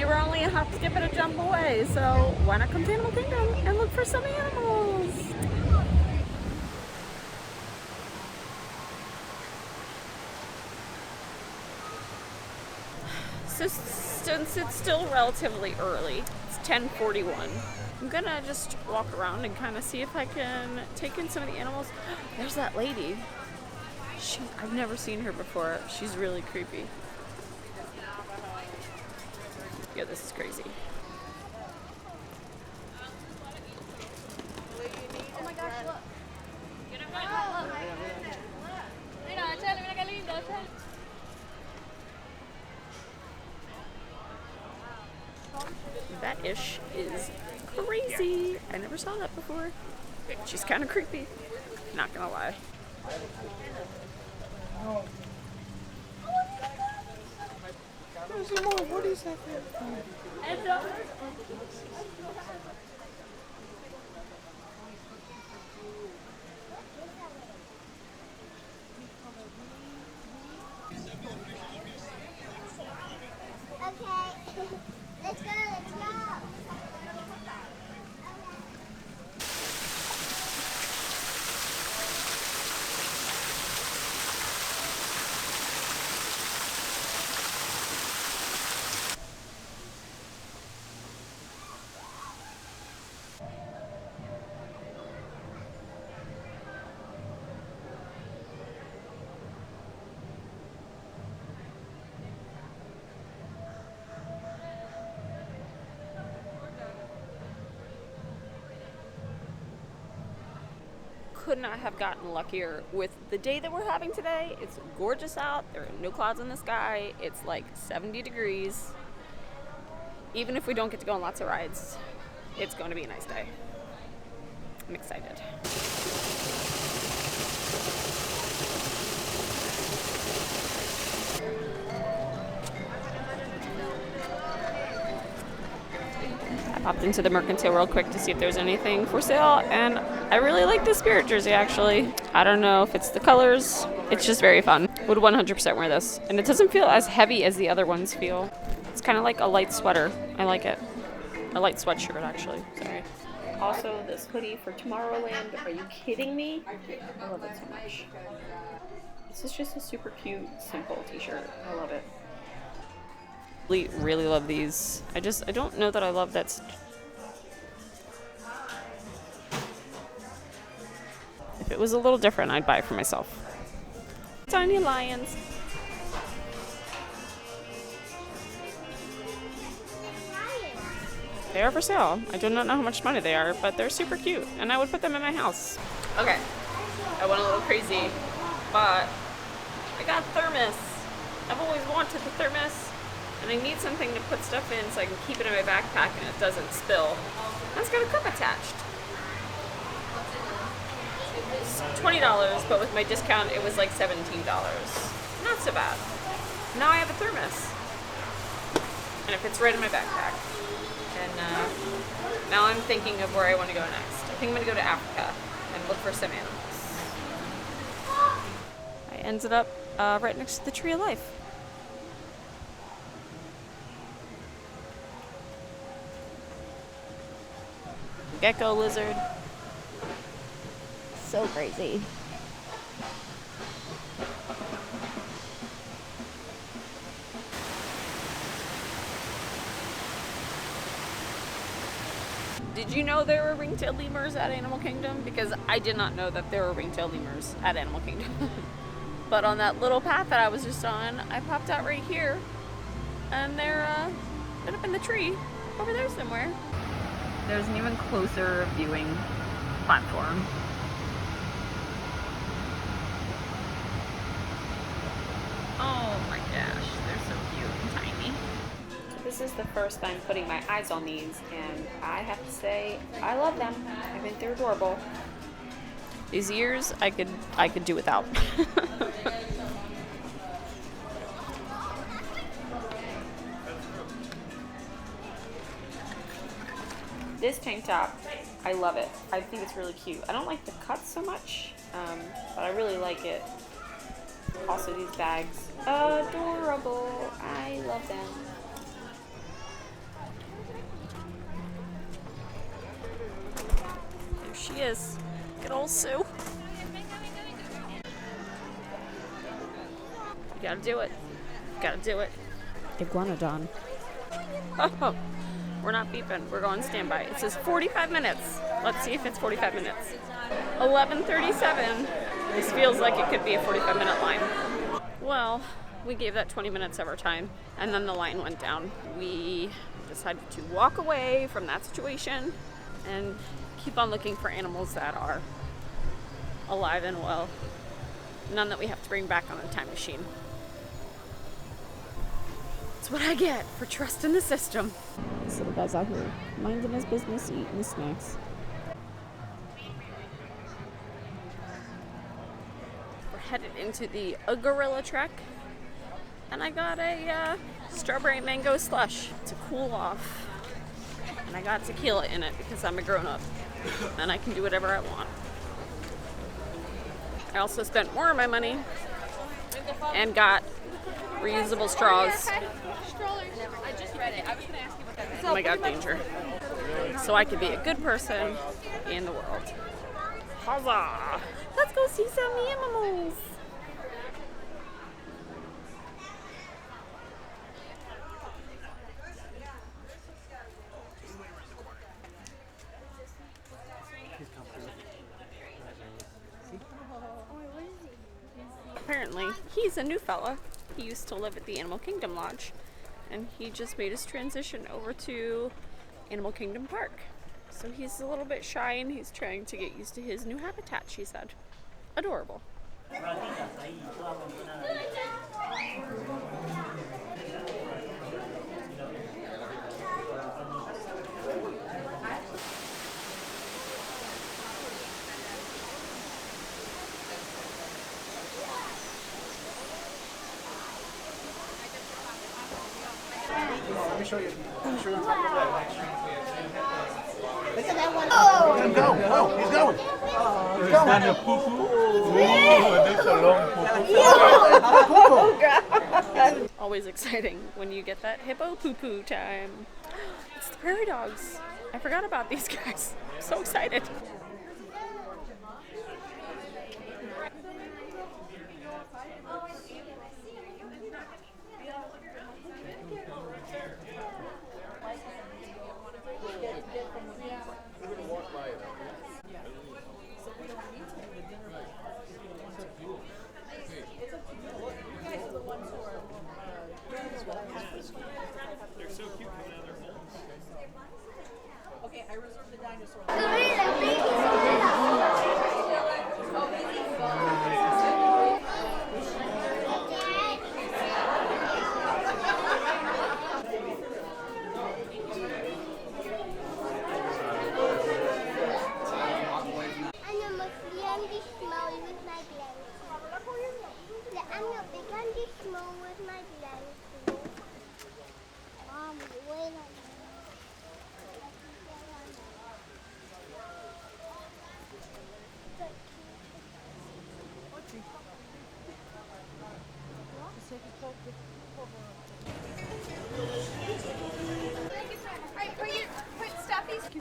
we were only a hop, skip, and a jump away, so why not come to Animal Kingdom and look for some animals? So since it's still relatively early, it's 10:41, I'm gonna just walk around and kind of see if I can take in some of the animals. There's that lady. I've never seen her before. She's really creepy. Yeah, this is crazy. Oh my gosh, look. That ish is crazy. I never saw that before. She's kind of creepy. Not gonna lie. What is that? Okay, let's go. Could not have gotten luckier with the day that we're having today. It's gorgeous out. There are no clouds in the sky. It's like 70 degrees. Even if we don't get to go on lots of rides, it's going to be a nice day. I'm excited. Popped into the Mercantile real quick to see if there's anything for sale, and I really like the Spirit jersey, actually. I don't know if it's the colors. It's just very fun. Would 100% wear this. And it doesn't feel as heavy as the other ones feel. It's kind of like a light sweater. I like it. A light sweatshirt, actually. Sorry. Also, this hoodie for Tomorrowland. Are you kidding me? I love it so much. This is just a super cute, simple t-shirt. I love it. Really love these. I don't know that I love that. If it was a little different, I'd buy it for myself. Tiny lions. They are for sale. I do not know how much money they are, but they're super cute, and I would put them in my house. Okay, I went a little crazy, but I got a thermos. I've always wanted the thermos. And I need something to put stuff in so I can keep it in my backpack and it doesn't spill. And it's got a cup attached. It's $20, but with my discount it was like $17. Not so bad. Now I have a thermos. And it fits right in my backpack. And now I'm thinking of where I want to go next. I think I'm going to go to Africa and look for some animals. I ended up right next to the Tree of Life. Gecko lizard. So crazy. Did you know there were ring-tailed lemurs at Animal Kingdom? Because I did not know that there were ring-tailed lemurs at Animal Kingdom. But on that little path that I was just on, I popped out right here. And they're up in the tree over there somewhere. There's an even closer viewing platform. Oh my gosh, they're so cute and tiny. This is the first time putting my eyes on these, and I have to say, I love them. I think they're adorable. These ears, I could do without. This tank top, I love it. I think it's really cute. I don't like the cuts so much, but I really like it. Also, these bags, adorable. I love them. is. Good old Sue. You gotta do it. Gotta do it. Iguanodon. Oh, we're not beeping. We're going standby. It says 45 minutes. Let's see if it's 45 minutes. 11:37. This feels like it could be a 45-minute line. Well, we gave that 20 minutes of our time, and then the line went down. We decided to walk away from that situation and keep on looking for animals that are alive and well. None that we have to bring back on a time machine. That's what I get for trusting the system. This little guy's out here minding his business, eating his snacks. We're headed into the gorilla trek, and I got a strawberry mango slush to cool off. And I got tequila in it because I'm a grown-up and I can do whatever I want. I also spent more of my money and got reusable straws. Oh my god, danger. So I could be a good person in the world. Huzzah! Let's go see some animals! Apparently, he's a new fella. He used to live at the Animal Kingdom Lodge, and he just made his transition over to Animal Kingdom Park. So he's a little bit shy and he's trying to get used to his new habitat, she said. Adorable. Let me show you. Let me show you. Look at that one. at him go. Oh, he's going. He's going. A poo-poo. That's a long poo-poo. Always exciting when you get that hippo poo-poo time. It's the prairie dogs. I forgot about these guys. I'm so excited.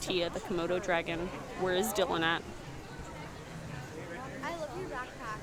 Tia, the Komodo dragon. Where is Dylan at? I love your backpack.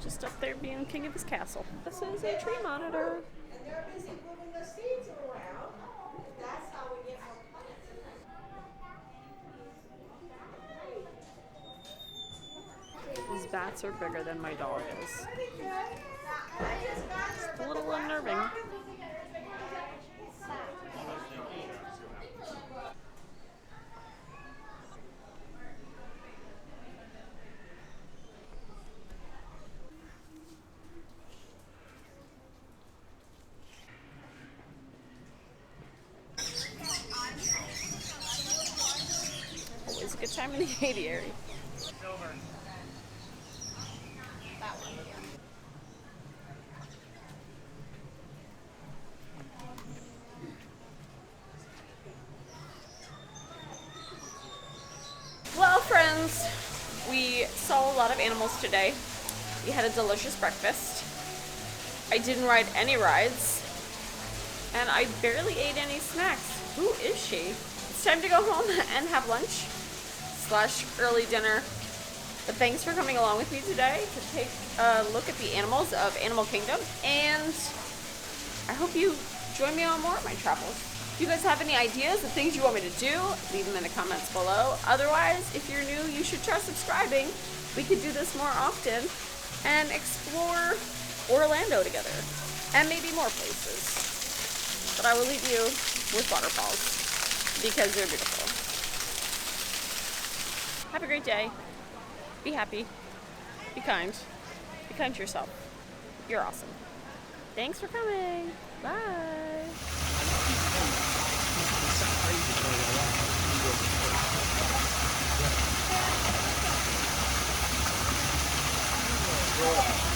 Just up there being king of his castle. This is a tree monitor. And they're busy moving the seeds around. That's how we get more plants. These bats are bigger than my dog is. It's a little unnerving. Always a good time in the aviary. Well, friends, we saw a lot of animals today. We had a delicious breakfast. I didn't ride any rides, and I barely ate any snacks. Who is she? It's time to go home and have lunch / early dinner. But thanks for coming along with me today to take a look at the animals of Animal Kingdom. And I hope you join me on more of my travels. If you guys have any ideas of things you want me to do, leave them in the comments below. Otherwise, if you're new, you should try subscribing. We could do this more often and explore Orlando together and maybe more places. But I will leave you with waterfalls because they're beautiful. Have a great day. Be happy. Be kind. Be kind to yourself. You're awesome. Thanks for coming. Bye. Roll.